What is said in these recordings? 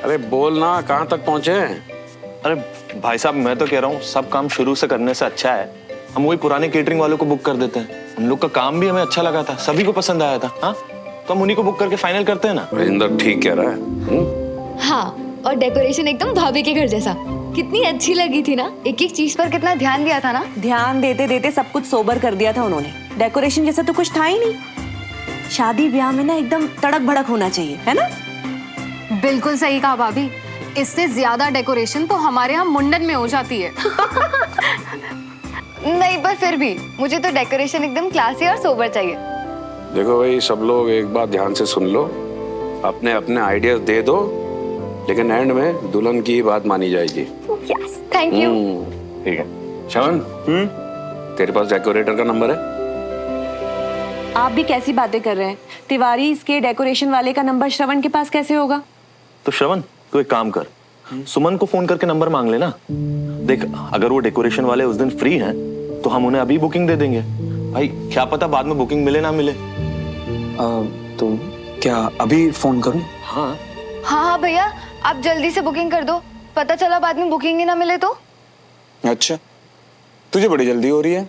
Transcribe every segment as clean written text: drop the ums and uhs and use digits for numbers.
अरे बोल ना, कहाँ तक पहुंचे? अरे भाई साहब, मैं तो कह रहा हूँ सब काम शुरू से करने से अच्छा है हम वही पुराने केटरिंग वालों को बुक कर देते हैं। उन लोग का काम भी हमें अच्छा लगा था, सभी को पसंद आया था। हाँ, तो हम उन्हीं को बुक करके फाइनल करते हैं ना। राजेंद्र ठीक कह रहा है। हाँ, और डेकोरेशन एकदम भाभी के घर जैसा। कितनी अच्छी लगी थी ना, एक एक चीज पर कितना ध्यान दिया था ना। ध्यान देते देते सब कुछ सोबर कर दिया था उन्होंने। डेकोरेशन जैसा तो कुछ था ही नहीं। शादी ब्याह में ना एकदम तड़क भड़क होना चाहिए, है ना? बिल्कुल सही कहा भाभी, इससे ज्यादा डेकोरेशन तो हमारे यहाँ मुंडन में हो जाती है। नहीं, पर फिर भी मुझे तो डेकोरेशन एकदम क्लासी और सोबर चाहिए। देखो भाई, सब लोग एक बात ध्यान से सुन लो, अपने अपने आइडियाज दे दो, लेकिन एंड में दुल्हन की ही बात मानी जाएगी। Yes, thank you. ठीक है। श्रवण, तेरे पास डेकोरेटर का नंबर है? आप भी कैसी बातें कर रहे हैं? तिवारी इसके डेकोरेशन वाले का नंबर श्रवण के पास कैसे होगा? तो श्रवण, तू एक काम कर, सुमन को फोन करके नंबर मांग लेना। देख, अगर वो डेकोरेशन वाले उस दिन फ्री हैं तो हम उन्हें अभी बुकिंग दे देंगे। भाई क्या पता बाद में बुकिंग मिले ना मिले। तो क्या अभी फोन करूं? हाँ हाँ भैया, आप जल्दी से बुकिंग कर दो, पता चला बाद में बुकिंग ही ना मिले तो। अच्छा, तुझे बड़ी जल्दी हो रही है।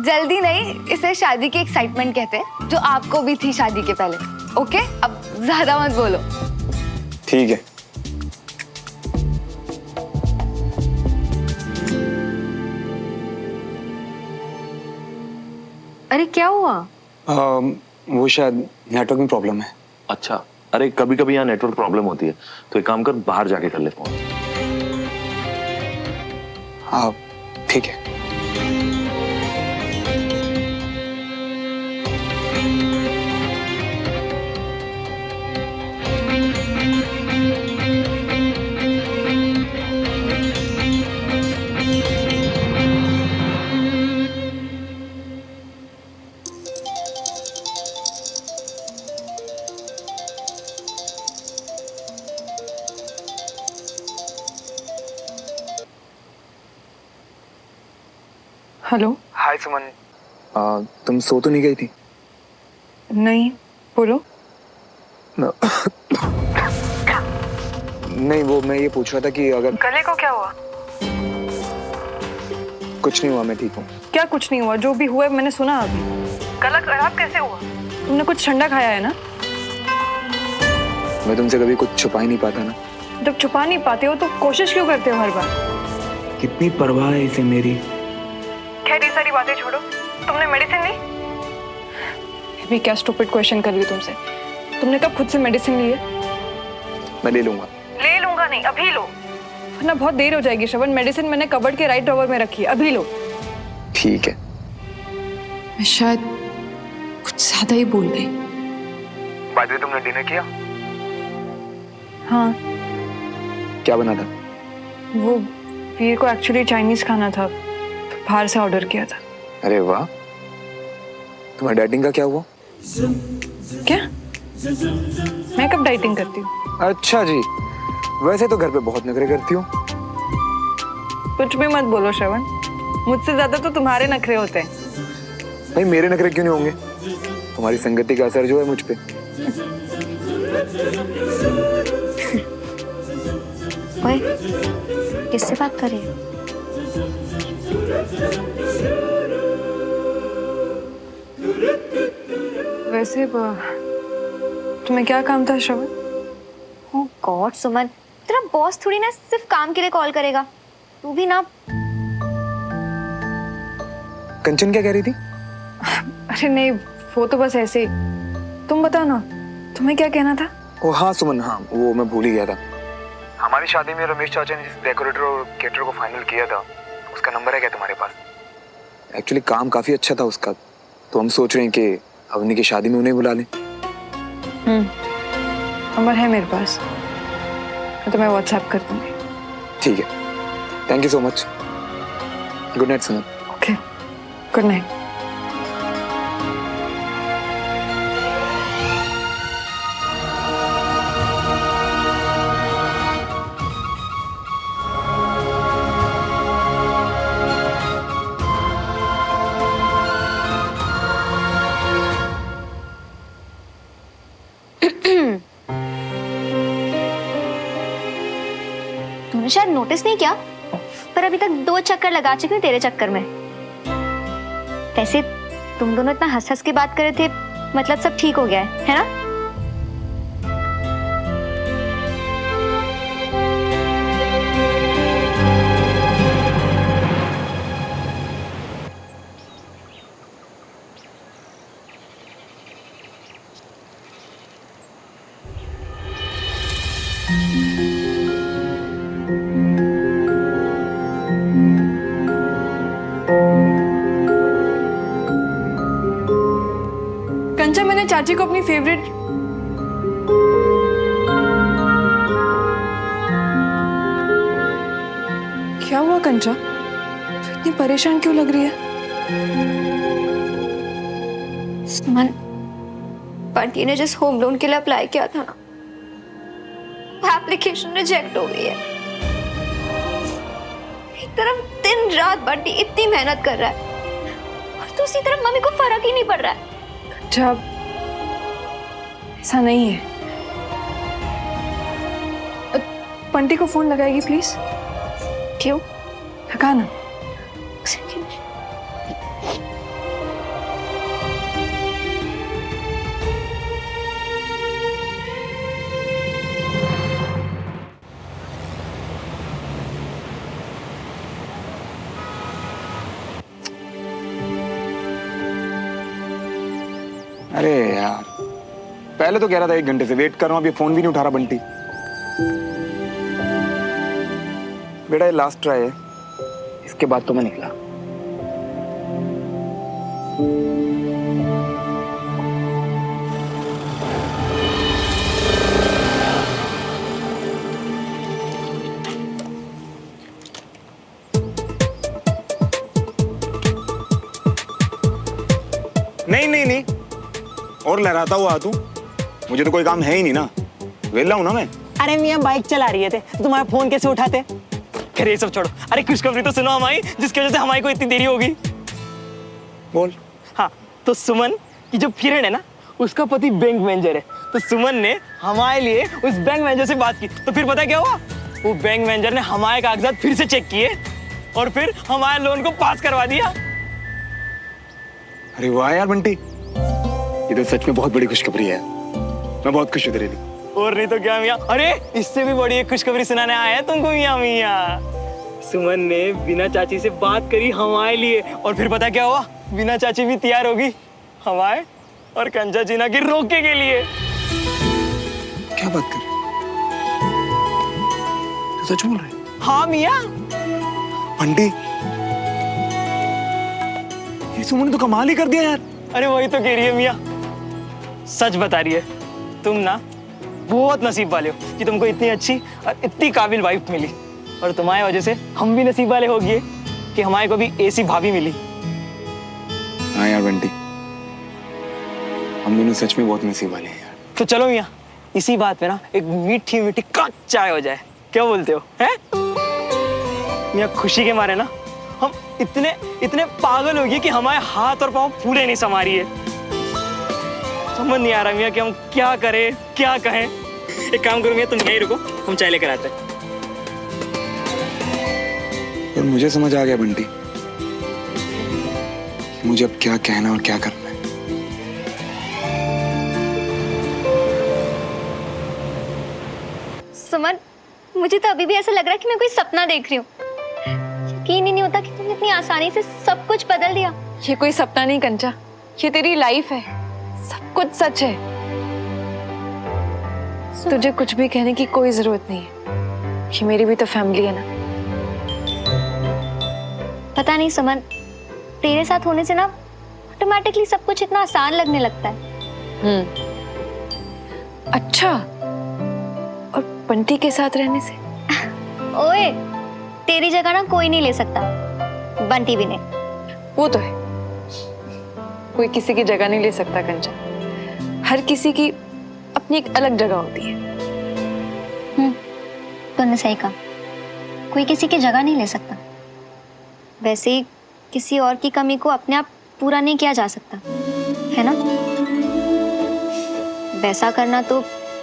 जल्दी नहीं, इसे शादी की एक्साइटमेंट कहते हैं, जो आपको भी थी शादी के पहले। ओके, अब ज्यादा मत बोलो। ठीक है। अरे क्या हुआ? वो शायद नेटवर्क में प्रॉब्लम है। अच्छा, अरे कभी कभी यहाँ नेटवर्क प्रॉब्लम होती है, तो एक काम कर, बाहर जाके कर ले फोन। हाँ ठीक है। हेलो। हाय सुमन, तुम सो तो नहीं गई थी? नहीं, बोलो। नहीं, वो मैं ये पूछ रहा था कि अगर गले को क्या हुआ? कुछ नहीं हुआ, मैं ठीक हूँ। क्या कुछ नहीं हुआ? जो भी हुआ है मैंने सुना अभी। गला खराब कैसे हुआ? तुमने कुछ ठंडा खाया है ना? मैं तुमसे कभी कुछ छुपा ही नहीं पाता ना। जब छुपा नहीं पाते हो तो कोशिश क्यों करते हो हर बार? कितनी परवाह है इसे मेरी। खैर ये सारी बातें छोड़ो, तुमने मेडिसिन ली? अभी क्या स्टूपिड क्वेश्चन कर रही हो तुमसे। तुमने कब खुद से मेडिसिन ली है? मैं ले लूंगा। ले लूंगा नहीं, अभी लो, वरना बहुत देर हो जाएगी। श्रवण, मेडिसिन मैंने कबर्ड के राइट ड्रॉवर में रखी है, अभी लो। ठीक है। मैं शायद कुछ ज्यादा ही बोल गई। बाय द वे, तुमने डिनर किया? हाँ, क्या बना था? वो वीर को एक्चुअली चाइनीज खाना था, तो बाहर से ऑर्डर किया था। अरे वाह, तुम्हारी डाइटिंग का क्या हुआ? क्या? मैं कब डाइटिंग करती हूँ? अच्छा जी, वैसे तो घर पे बहुत नखरे करती हूँ। कुछ भी मत बोलो श्रवण, मुझसे ज्यादा तो तुम्हारे नखरे होते हैं। भाई मेरे नखरे क्यों नहीं होंगे? तुम्हारी संगति का असर जो है मुझ पे। ओए, किससे बात कर रही हो? वैसे तुम्हें क्या काम था श्रवण? ओह गॉड सुमन, तेरा बॉस थोड़ी ना सिर्फ काम के लिए कॉल करेगा। तू भी ना। कंचन क्या कह रही थी? अरे नहीं, वो तो बस ऐसे ही। तुम बताओ ना, तुम्हें क्या कहना था? ओ हाँ सुमन, हाँ वो मैं भूल ही गया था। हमारी शादी में रमेश चाचा ने जिस डेकोरेटर और केटरर को फाइनल किया था, उसका नंबर है क्या तुम्हारे पास? एक्चुअली काम काफी अच्छा था उसका, तो हम सोच रहे हैं कि अवनी की शादी में उन्हें बुला लें। नंबर है मेरे पास, मैं तुम्हें व्हाट्सएप कर दूंगी। ठीक है, thank you so much. Good night Suman. Okay, good night. शायद नोटिस नहीं किया, पर अभी तक 2 चक्कर लगा चुकी हूँ तेरे चक्कर में। वैसे तुम दोनों इतना हंस हंस के बात कर रहे थे, मतलब सब ठीक हो गया है ना? कंचा, मैंने चाची को अपनी फेवरेट क्या हुआ कंचा? तू इतनी परेशान क्यों लग रही है? सुमन, बंटी ने जिस होम लोन के लिए अप्लाई किया था ना, वो एप्लीकेशन रिजेक्ट हो गई है। एक तरफ दिन रात बंटी इतनी मेहनत कर रहा है और दूसरी तरफ मम्मी को फर्क ही नहीं पड़ रहा है। अच्छा, ऐसा नहीं है। बंटी को फोन लगाएगी प्लीज? क्यों? लगा ना। अरे यार, पहले तो कह रहा था 1 घंटे से वेट कर रहा हूँ, अभी फोन भी नहीं उठा रहा बंटी। बेटा ये लास्ट ट्राई है, इसके बाद तो मैं निकला। नहीं नहीं नहीं, और लहराता हुआ तू, मुझे तो कोई काम है ही नहीं ना, वेला हूं ना मैं। अरे मियाँ बाइक चला रही है थे, तो तुम्हारा फोन कैसे उठाते? फिर ये सब छोड़ो, अरे खुशखबरी तो सुनो हमारी, जिसकी वजह से हमारी को इतनी देरी होगी। बोल। हाँ, तो सुमन की जो फ्रेंड है ना, उसका पति बैंक मैनेजर है, तो सुमन ने हमारे लिए उस बैंक मैनेजर से बात की, तो फिर पता क्या हुआ? वो बैंक मैनेजर ने हमारे कागजात फिर से चेक किए और फिर हमारे लोन को पास करवा दिया। अरे वाह यार बंटी, ये तो सच में बहुत बड़ी खुशखबरी है। मैं बहुत खुश हूँ तेरे लिए। और नहीं तो क्या मियाँ, अरे इससे भी बड़ी एक खुशखबरी सुनाने आया है तुमको मियाँ। मियाँ, सुमन ने बिना चाची से बात करी हमारे लिए, और फिर पता क्या हुआ? बिना चाची भी तैयार होगी हमारे और कंचा जीना की रोके के लिए। क्या बात कर रहे? तू सच बोल रहे? हाँ मियाँ। बंटी, ये सुमन ने तो कमाल ही कर दिया यार। अरे वही तो कह रही है मियाँ, सच बता रही है, तुम ना बहुत नसीब वाले हो कि तुमको इतनी अच्छी और इतनी काबिल वाइफ मिली, और तुम्हारी वजह से हम भी नसीब वाले हो गए कि हमारे को भी ऐसी भाभी मिली। हाँ यार बंटी, हम दोनों सच में बहुत नसीब वाले हैं यार। तो चलो मियाँ, इसी बात पे ना एक मीठी मीठी कप चाय हो जाए, क्या बोलते हो? हैं मियाँ, खुशी के मारे ना हम इतने इतने पागल हो गए कि हमारे हाथ और पाँव पूरे नहीं समा रही है। समझ नहीं आ रहा मियाँ कि हम क्या करें, क्या कहें। एक काम करो मियाँ, तुम यहीं रुको, हम चाय लेकर आते हैं। और मुझे समझ आ गया बंटी, मुझे अब क्या कहना और क्या करना है। सुमन, मुझे तो अभी भी ऐसा लग रहा है कि मैं कोई सपना देख रही हूँ। यकीन ही नहीं होता कि तुमने इतनी आसानी से सब कुछ बदल दिया। ये कोई सपना नहीं कंचा, ये तेरी लाइफ है, सब कुछ सच है। तुझे कुछ भी कहने की कोई जरूरत नहीं है, ये मेरी भी तो फैमिली है ना। पता नहीं सुमन, तेरे साथ होने से ना ऑटोमेटिकली सब कुछ इतना आसान लगने लगता है। अच्छा, और बंटी के साथ रहने से? ओए, तेरी जगह ना कोई नहीं ले सकता, बंटी भी नहीं। वो तो है, कोई किसी की जगह नहीं ले सकता कंचा, हर किसी की अपनी एक अलग जगह होती है। तूने सही कहा, कोई किसी की जगह नहीं ले सकता। वैसे ही किसी और की कमी को अपने आप पूरा नहीं किया जा सकता, है ना? वैसा करना तो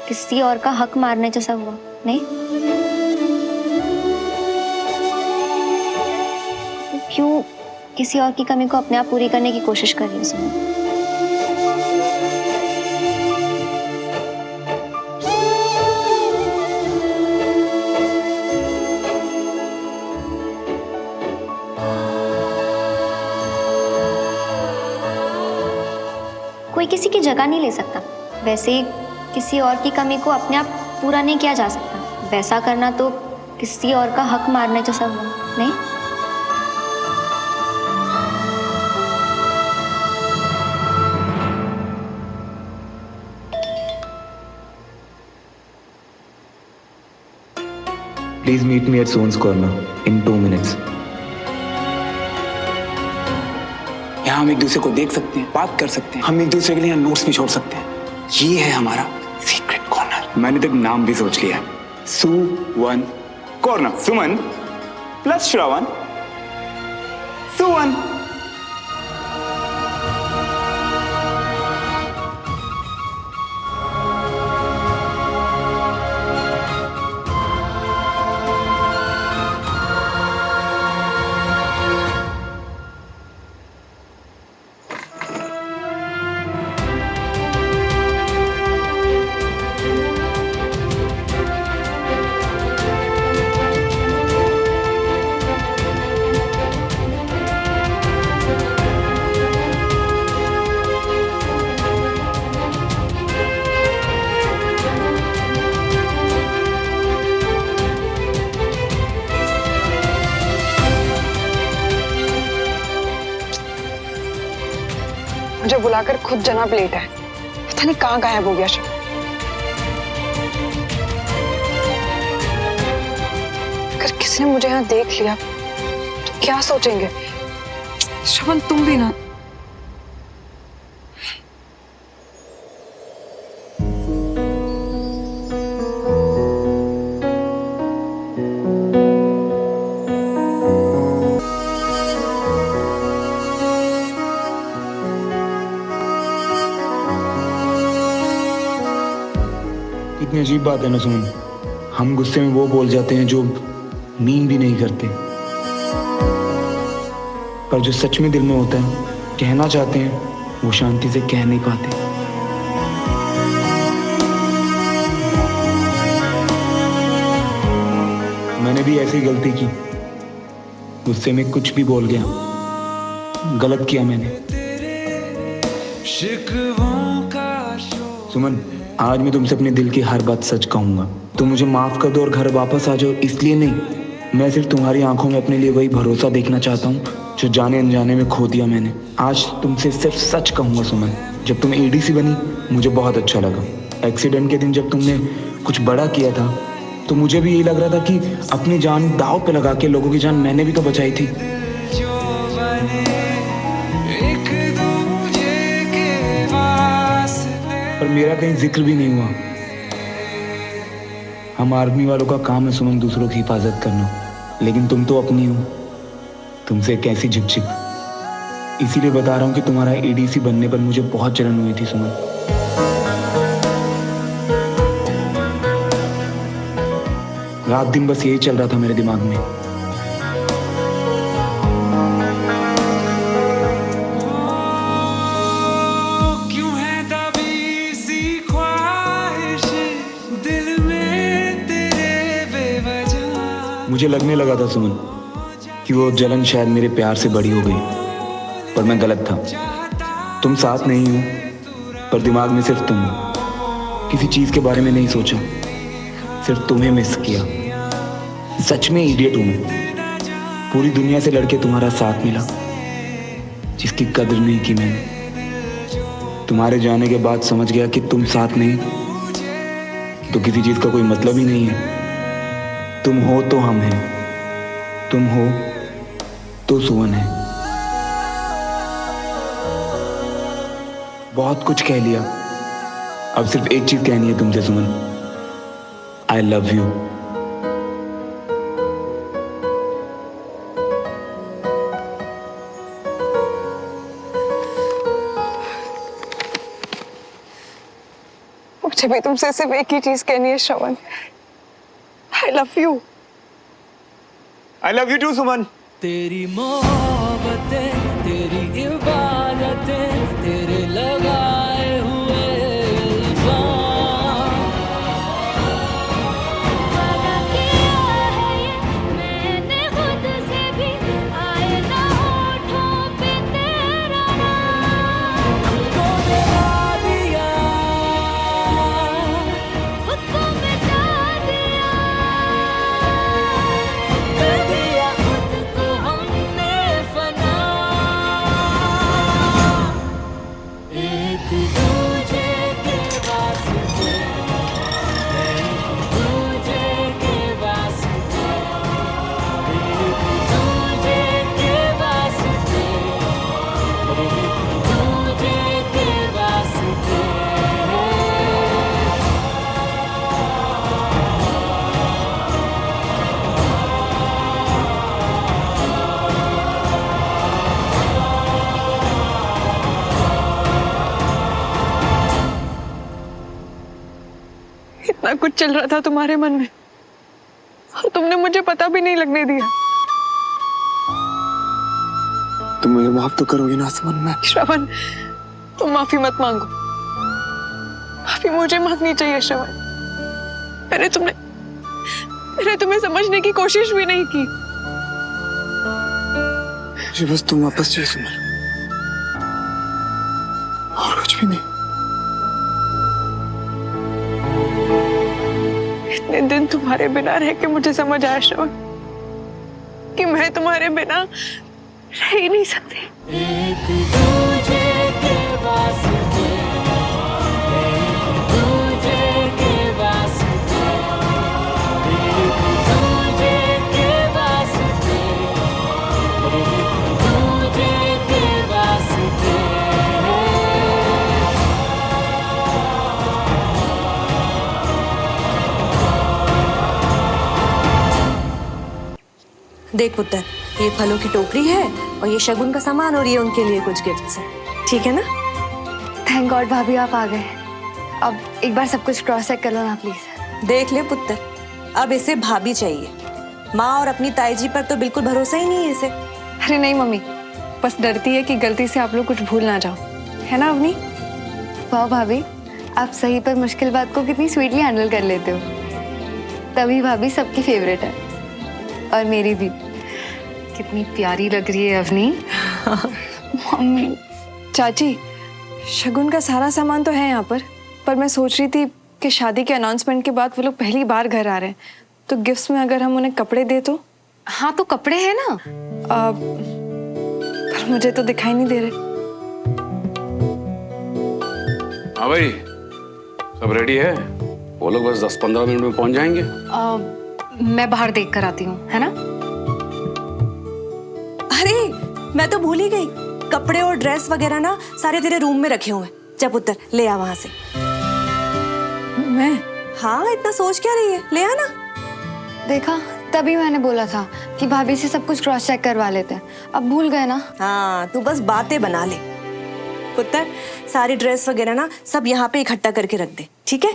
किसी और का हक मारने जैसा हुआ, नहीं? क्यों किसी और की कमी को अपने आप पूरी करने की कोशिश कर रही हो सुमन? कोई किसी की जगह नहीं ले सकता, वैसे ही किसी और की कमी को अपने आप पूरा नहीं किया जा सकता। वैसा करना तो किसी और का हक मारने जैसा हुआ, नहीं? Please meet me at Sons Corner in 2 minutes. यहाँ हम एक दूसरे को देख सकते हैं, बात कर सकते हैं, हम एक दूसरे के लिए नोट्स भी छोड़ सकते हैं। ये है हमारा सीक्रेट कॉर्नर। मैंने तो एक नाम भी सोच लिया, सुवन कॉर्नर। सुमन प्लस श्रवण, सुवन। मुझे बुलाकर खुद जनाब लेट है, पता नहीं कहाँ गायब हो गया शब। अगर किसी ने मुझे यहाँ देख लिया तो क्या सोचेंगे? शबन तुम भी ना। कितनी अजीब बात है ना सुमन, हम गुस्से में वो बोल जाते हैं जो मीन भी नहीं करते, पर जो सच में दिल में होता है, कहना चाहते हैं, वो शांति से कह नहीं पाते। मैंने भी ऐसी गलती की, गुस्से में कुछ भी बोल गया, गलत किया मैंने। सुमन, आज मैं तुमसे अपने दिल की हर बात सच कहूंगा। तुम मुझे माफ कर दो और घर वापस आ जाओ, इसलिए नहीं, मैं सिर्फ तुम्हारी आंखों में अपने लिए वही भरोसा देखना चाहता हूँ जो जाने अनजाने में खो दिया मैंने। आज तुमसे सिर्फ सच कहूंगा सुमन, जब तुम एडीसी बनी मुझे बहुत अच्छा लगा। एक्सीडेंट के दिन जब तुमने कुछ बड़ा किया था तो मुझे भी यही लग रहा था कि अपनी जान दांव पे लगा के लोगों की जान मैंने भी तो बचाई थी। पर मेरा कहीं जिक्र भी नहीं हुआ। हम आर्मी वालों का काम है सुमन दूसरों की हिफाजत करना, लेकिन तुम तो अपनी हो, तुमसे कैसी झिकझिक। इसीलिए बता रहा हूँ कि तुम्हारा एडीसी बनने पर मुझे बहुत जलन हुई थी सुमन। रात दिन बस यही चल रहा था मेरे दिमाग में। मुझे लगने लगा था सुमन कि वो जलन शायद मेरे प्यार से बड़ी हो गई, पर मैं गलत था। तुम साथ नहीं हो, पर दिमाग में सिर्फ तुम हो। किसी चीज के बारे में नहीं सोचा, सिर्फ तुम्हें मिस किया। सच में इडियट हूं मैं। पूरी दुनिया से लड़के तुम्हारा साथ मिला, जिसकी कदर नहीं की मैंने। तुम्हारे जाने के बाद समझ गया कि तुम साथ नहीं तो किसी चीज का कोई मतलब ही नहीं है। तुम हो तो हम हैं, तुम हो तो सुमन है। बहुत कुछ कह लिया, अब सिर्फ एक चीज कहनी है तुमसे सुमन, आई लव यू। मुझे भी तुमसे सिर्फ एक ही चीज कहनी है श्रवण, I love you. I love you too, सुमन। तेरी मोहब्बत मोहब्बतें तेरी इबादतें तेरे लगाए हुए इल्जाम। वादा किया है ये मैंने खुद से भी, आए ना होठों पे तेरा नाम। खुद को मिटा दिया, खुद को मिटा दिया, कर दिया खुद को हमने फना। एक दूजे के वास्ते, एक दूजे के वास्ते, एक दूजे के वास्ते, एक दूजे के वास्ते। इतना कुछ चल रहा था तुम्हारे मन में और तुमने मुझे पता भी नहीं लगने दिया। तुम मुझे माफ तो करोगी ना आसमान में? श्रवण, तुम माफी मत मांगो, माफी मुझे मांगनी चाहिए श्रवण। मैंने तुम्हें समझने की कोशिश भी नहीं की। मुझे बस तुम वापस चाहिए सुमन, और कुछ भी नहीं। इतने दिन तुम्हारे बिना रह के मुझे समझ आया श्रवण कि मैं तुम्हारे बिना रह ही नहीं सकती। एक दूजे के वास्ते, एक दूजे के वास्ते, एक दूजे के वास्ते, एक दूजे के वास्ते। देख पुत्र, ये फलों की टोकरी है और ये शगुन का सामान और ये उनके लिए कुछ गिफ्ट्स है, ठीक है ना? थैंक गॉड भाभी आप आ गए। अब एक बार सब कुछ क्रॉस चेक कर लो ना प्लीज। देख ले पुत्र, अब इसे भाभी चाहिए, माँ और अपनी ताई जी पर तो बिल्कुल भरोसा ही नहीं है इसे। अरे नहीं मम्मी, बस डरती है कि गलती से आप लोग कुछ भूल ना जाओ, है ना अवनी? वाह भाभी, आप सही पर मुश्किल बात को कितनी स्वीटली हैंडल कर लेते हो। तभी भाभी सबकी फेवरेट है, और मेरी भी। कितनी प्यारी लग रही है अवनी। मम्मी, चाची, शगुन का सारा सामान तो है यहाँ पर मैं सोच रही थी कि शादी के अनाउंसमेंट के बाद वो लोग पहली बार घर आ रहे हैं, तो गिफ्ट्स में अगर हम उन्हें कपड़े दे तो? हाँ तो कपड़े हैं ना। पर मुझे तो दिखाई नहीं दे रहे। हाँ भाई, सब रेडी है? वो लोग बस 10-15 मिनट में पहुंच जाएंगे। मैं बाहर देख कर आती हूँ, है ना? अरे मैं तो भूल ही गई, कपड़े और ड्रेस वगैरह ना सारे तेरे रूम में रखे हुए। जा पुत्र, ले आ वहां से। मैं? हाँ, इतना सोच क्या रही है, ले आ ना। देखा, तभी मैंने बोला था कि भाभी से सब कुछ क्रॉस चेक करवा लेते हैं। अब भूल गए ना? हाँ, तू बस बातें बना ले। पुत्र, सारी ड्रेस वगैरह ना सब यहाँ पे इकट्ठा करके रख दे, ठीक है?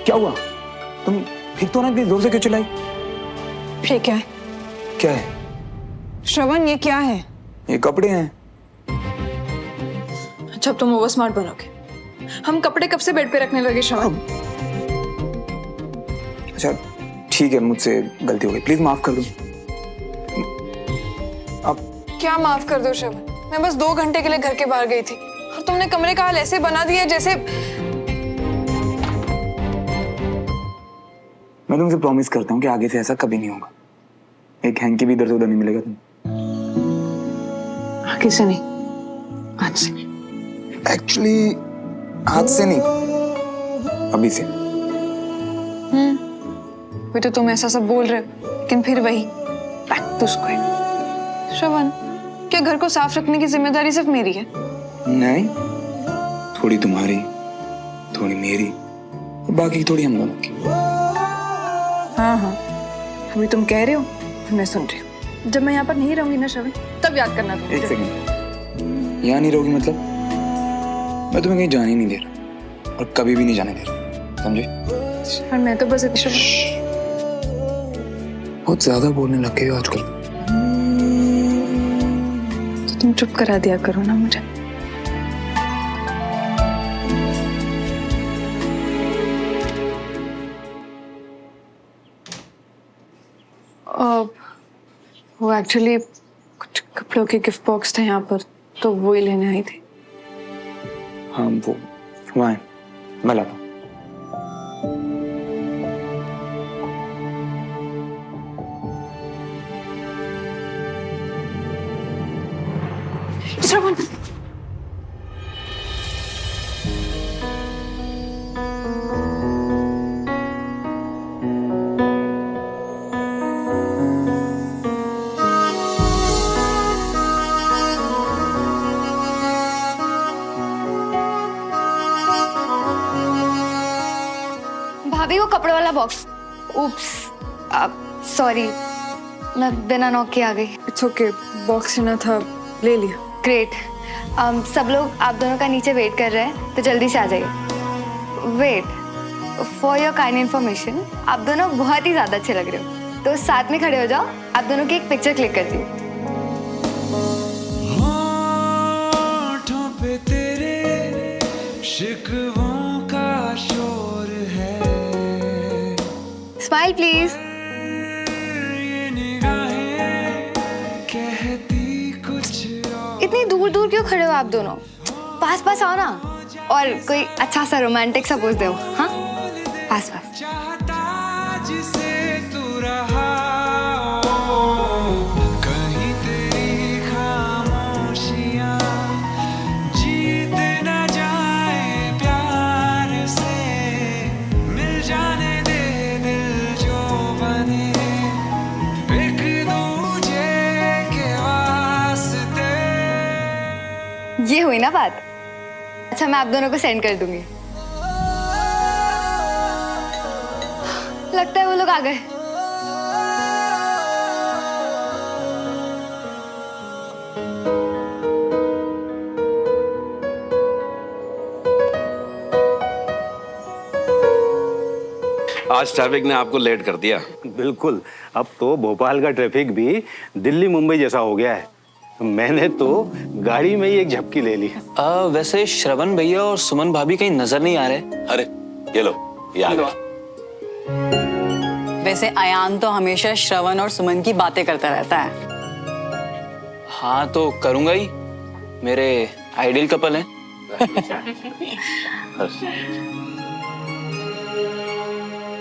क्या हुआ? तुम ठीक तो ना? इतनी जोर से क्यों चिल्लाई? ये क्या है? क्या है? श्रवण, ये क्या है? ये कपड़े हैं। अच्छा, अब तुम ओवर स्मार्ट बनोगे। हम कपड़े कब से बेड पे रखने लगे श्रवण? अच्छा ठीक है, मुझसे गलती हो गई, प्लीज माफ कर दो। अब क्या माफ कर दो श्रवण? मैं बस 2 घंटे के लिए घर के बाहर गई थी और तुमने कमरे का हाल ऐसे बना दिया जैसे। मैं तुमसे प्रॉमिस करता हूँ कि आगे से ऐसा कभी नहीं होगा। एक हैंकी भी इधर से उधर नहीं मिलेगा तुम्हें। आगे से नहीं, आज से। एक्चुअली आज से नहीं, अभी से। वही तो तुम ऐसा सब बोल रहे हो, लेकिन फिर वही बैक टू स्क्वायर। श्रवण, क्या घर को साफ रखने की जिम्मेदारी सिर्फ मेरी है? नहीं, थोड़ी तुम्हारी, थोड़ी मेरी, और बाकी थोड़ी हम दोनों की। हाँ हाँ, अभी तुम कह रहे हो, मैं सुन रही हूँ। जब मैं यहाँ पर नहीं रहूंगी ना श्रवण, तब याद करना तुम। एक सेकंड, यहाँ नहीं रहोगी मतलब? मैं तुम्हें कहीं जाने नहीं दे रहा, और कभी भी नहीं जाने दे रहा, समझे? पर मैं तो बस इतना बहुत ज्यादा बोलने लग गए हो आजकल। तो तुम चुप करा दिया करो ना मुझे। वो एक्चुअली कुछ कपड़ों के गिफ्ट बॉक्स थे यहाँ पर, तो वो ही लेने आई थी। हाँ वो वहाँ है, मैं लाता हूँ। श्रवण, भाभी वो कपड़े वाला बॉक्स। उप्स, सॉरी, मैं बिना नॉक के आ गई। इट्स ओके, बॉक्स लेना था, ले लिया। ग्रेट। सब लोग आप दोनों का नीचे वेट कर रहे हैं, तो जल्दी से आ जाइए। Wait, for your kind information, आप दोनों बहुत ही ज्यादा अच्छे लग रहे हो, तो साथ में खड़े हो जाओ, आप दोनों की एक पिक्चर क्लिक करती हूँ। होठों पे तेरे शिकवों का शोर है, स्माइल प्लीज। ये निगाहें कहती कुछ और। इतनी दूर दूर क्यों खड़े हो आप दोनों? पास पास आओ ना, और कोई अच्छा सा रोमांटिक सा पोज दो। हाँ, पास पास। चाहता जिसे तू रहा हो, कहीं तेरी खामोशियां जीत न जाए प्यार से, मिल जाने दे दिल जो बने एक दूजे के वास्ते। ये हुई ना बात। अच्छा, मैं आप दोनों को सेंड कर दूंगी। लगता है वो लोग आ गए। आज ट्रैफिक ने आपको लेट कर दिया। बिल्कुल, अब तो भोपाल का ट्रैफिक भी दिल्ली मुंबई जैसा हो गया है। मैंने तो गाड़ी में ही एक झपकी ले ली। वैसे श्रवण भैया और सुमन भाभी कहीं नजर नहीं आ रहे। अरे ये लो, ये आ गया। वैसे अयान तो हमेशा श्रवण और सुमन की बातें करता रहता है। हाँ तो करूंगा ही, मेरे आइडियल कपल हैं।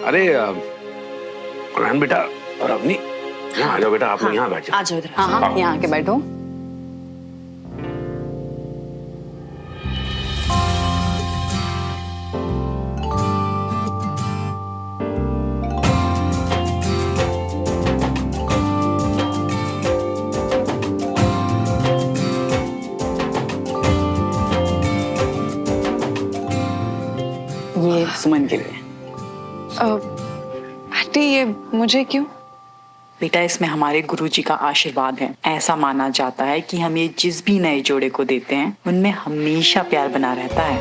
अरे कुरान बेटा और अपनी यहाँ आ जाओ बेटा, आप लोग यहाँ बैठ जाओ। आ जाओ इधर। हाँ हाँ, यहाँ आके बैठो। ये सुमन के लिए। आंटी, ये मुझे क्यों? बेटा, इसमें हमारे गुरुजी का आशीर्वाद है। ऐसा माना जाता है कि हम ये जिस भी नए जोड़े को देते हैं, उनमें हमेशा प्यार बना रहता है।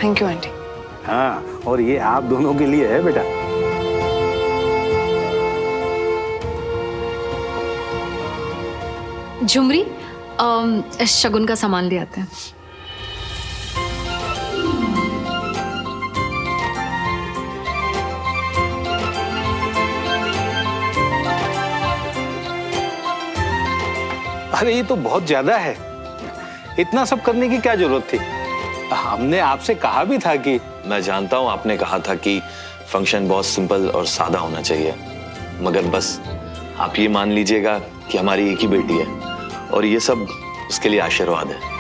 Thank you aunty. हाँ, और ये आप दोनों के लिए है बेटा। झुमरी, शगुन का सामान ले आते हैं। अरे ये तो बहुत ज्यादा है, इतना सब करने की क्या जरूरत थी? हमने आपसे कहा भी था कि। मैं जानता हूँ आपने कहा था कि फंक्शन बहुत सिंपल और सादा होना चाहिए, मगर बस आप ये मान लीजिएगा कि हमारी एक ही बेटी है और ये सब उसके लिए आशीर्वाद है।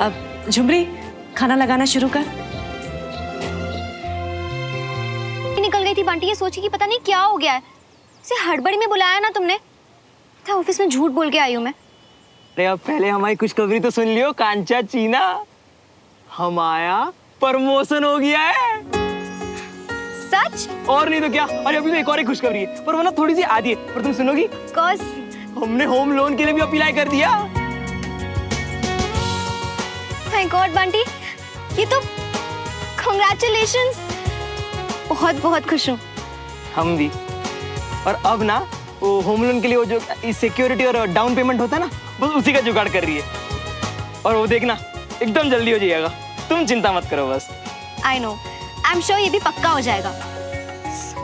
अब झुमरी खाना लगाना शुरू कर। निकल गई थी बंटी, ये सोची कि पता नहीं क्या हो गया है। इसे हड़बड़ी में बुलाया ना तुमने। था ऑफिस में झूठ बोल के आई हूँ मैं। अरे अब पहले हमारी खुशखबरी तो सुन लियो कांचा चीना, हमारा प्रमोशन हो गया है। सच? और नहीं तो क्या। अरे अभी तो एक और एक खुशखबरी है, पर वो ना थोड़ी सी आधी है, पर तुम सुनोगी? कौस? हमने होम लोन के लिए भी अप्लाई कर दिया। थैंक गॉड बंटी, ये तो कांग्रेचुलेशंस। बहुत बहुत खुश हूँ। हम भी। और अब ना वो होम लोन के लिए वो जो सिक्योरिटी और डाउन पेमेंट होता है ना, बस उसी का जुगाड़ कर रही है। और वो देखना एकदम जल्दी हो जाएगा, तुम चिंता मत करो बस। I know, I am sure ये भी पक्का हो जाएगा।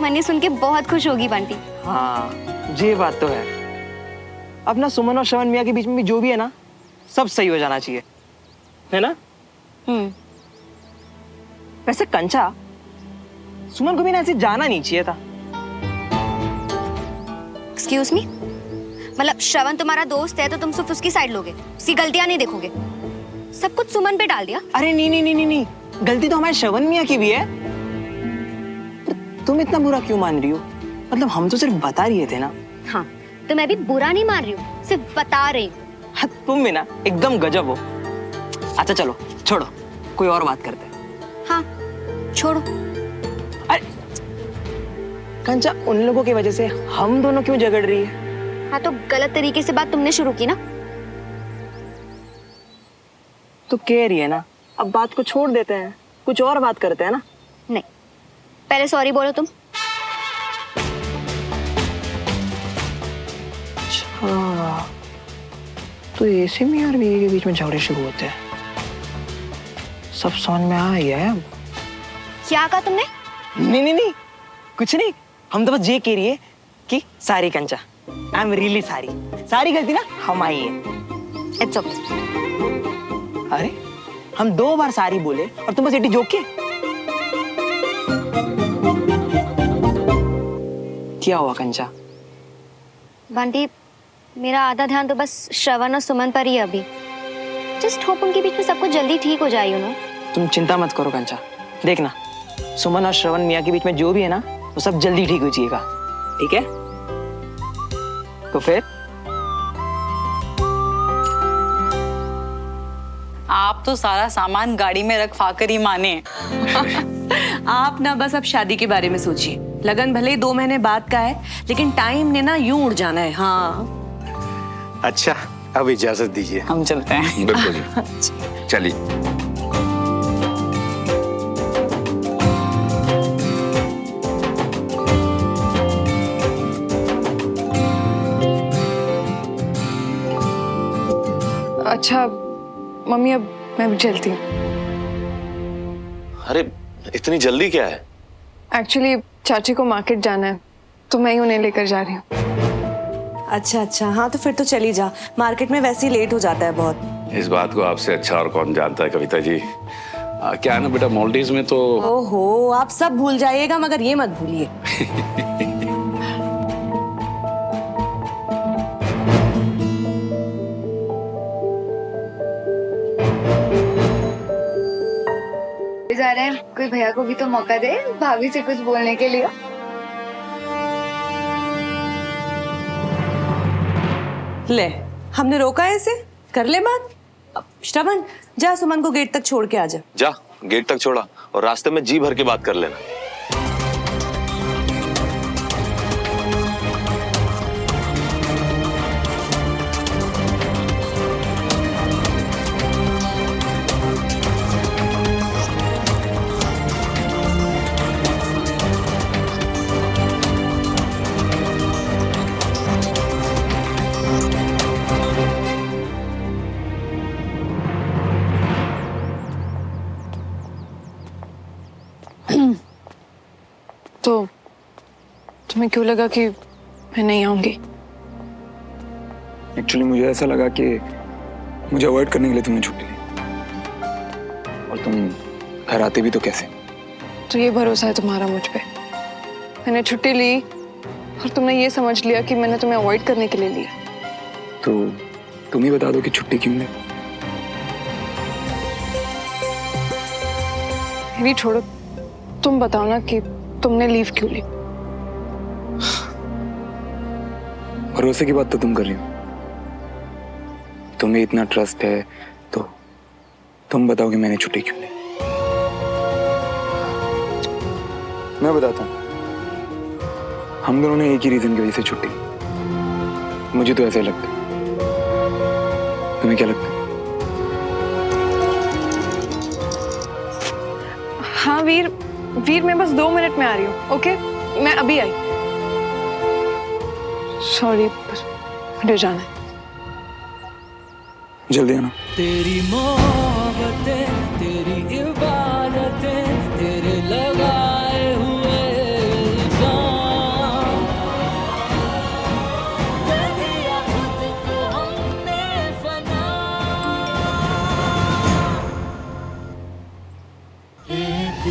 मनी सुन के बहुत खुश होगी बंटी। हाँ ये बात तो है। अब ना सुमन और श्रवण मियाँ के बीच में भी जो भी है ना, सब सही हो जाना चाहिए, है ना? वैसे कंचा, सुमन को भी ना ऐसे जाना नहीं चाहिए था। एक्सक्यूज मी, मतलब श्रवण तुम्हारा दोस्त है तो तुम सिर्फ उसकी साइड लोगे, उसकी गलतियां नहीं देखोगे। सब कुछ सुमन पे डाल दिया। अरे नहीं नहीं नहीं नहीं नहीं, गलती तो हमारे श्रवण मियाँ की भी है। तुम इतना बुरा क्यों मान रही हो? मतलब हम तो सिर्फ बता रहे थे ना। हाँ तो मैं भी बुरा नहीं मान रही हूँ, सिर्फ बता रही हूँ। हाँ, तुम भी ना एकदम गजब हो। अच्छा चलो छोड़ो, कोई और बात करते हैं। हाँ छोड़ो। अरे कंचा, उन लोगों की वजह से हम दोनों क्यों झगड़ रही है? हाँ तो गलत तरीके से बात तुमने शुरू की ना। तो कह रही है ना, अब बात को छोड़ देते हैं, कुछ और बात करते हैं ना। नहीं, पहले सॉरी बोलो तुम। अच्छा, तो ऐसे में और बीवी के बीच में झगड़े शुरू होते हैं। सब समझ में आ गया है अब। क्या कहा तुमने? नहीं नहीं नहीं, कुछ नहीं। हम तो बस ये कह रही है कि सारी कंचा, आई एम रियली सारी। सारी गलती ना हमारी है। It's okay. अरे हम 2 बार सारी बोले और तुम बस इटी जोक के। क्या हुआ कंचा? बंटी, मेरा आधा ध्यान तो बस श्रवण और सुमन पर ही है अभी। जस्ट होप उनके बीच में सब कुछ जल्दी ठीक हो जाए, यू नो। तुम चिंता मत करो कंचा, देखना सुमन और श्रवण मियाँ के बीच में जो भी है ना, वो सब जल्दी ठीक हो जाएगा, ठीक है? तो फिर आप तो सारा सामान गाड़ी में रखवा कर ही माने। आप ना बस अब शादी के बारे में सोचिए। लगन भले ही 2 महीने बाद का है, लेकिन टाइम ने ना यूं उड़ जाना है। हाँ अच्छा, अब इजाजत दीजिए, हम चलते हैं। बिल्कुल जी। चलिए। अच्छा मम्मी, अब मैं भी चलती हूँ। अरे इतनी जल्दी क्या है? एक्चुअली चाची को मार्केट जाना है, तो मैं ही उन्हें लेकर जा रही हूँ। अच्छा अच्छा, हाँ तो फिर तो चली जा। मार्केट में वैसे ही लेट हो जाता है बहुत। इस बात को आपसे अच्छा और कौन जानता है कविता जी। क्या है ना बेटा, मॉल्डीव में तो ओहो, आप सब भूल जाइएगा मगर ये मत भूलिए। जा रहे हैं, कोई भैया को भी तो मौका दे भाभी से कुछ बोलने के लिए। ले, हमने रोका है इसे, कर ले बात। अब श्रवण, जा सुमन को गेट तक छोड़ के आ जा। जा, गेट तक छोड़ा और रास्ते में जी भर के बात कर लेना। तो तुम्हें क्यों लगा कि मैं नहीं आऊंगी? एक्चुअली मुझे ऐसा लगा कि मुझे अवॉइड करने के लिए तुमने छुट्टी ली, और तुम घर आते भी तो कैसे? तो ये भरोसा है तुम्हारा मुझ पे? मैंने छुट्टी ली और तुमने ये समझ लिया कि मैंने तुम्हें अवॉइड करने के लिए लिया। तो तुम ही बता दो कि छुट्टी क्यों ली? मेरी छोड़ो, तुम बताओ ना कि तुमने लीव क्यों ली? भरोसे की बात तो तुम कर रही हो, तुम्हें इतना ट्रस्ट है तो तुम बताओ कि मैंने छुट्टी क्यों ली। मैं बताता हूँ, हम दोनों ने एक ही रीजन की वजह से छुट्टी की। मुझे तो ऐसे लगता है, तुम्हें क्या लगता है? हाँ वीर, मैं बस 2 मिनट में आ रही हूँ। ओके, मैं अभी आई। सॉरी, मुझे जाना है। जल्दी आना। तेरी मोहब्बतें, तेरी इबादतें, तेरे लगाए हुए इल्जाम, दे दिया खुद को हमने फना। एक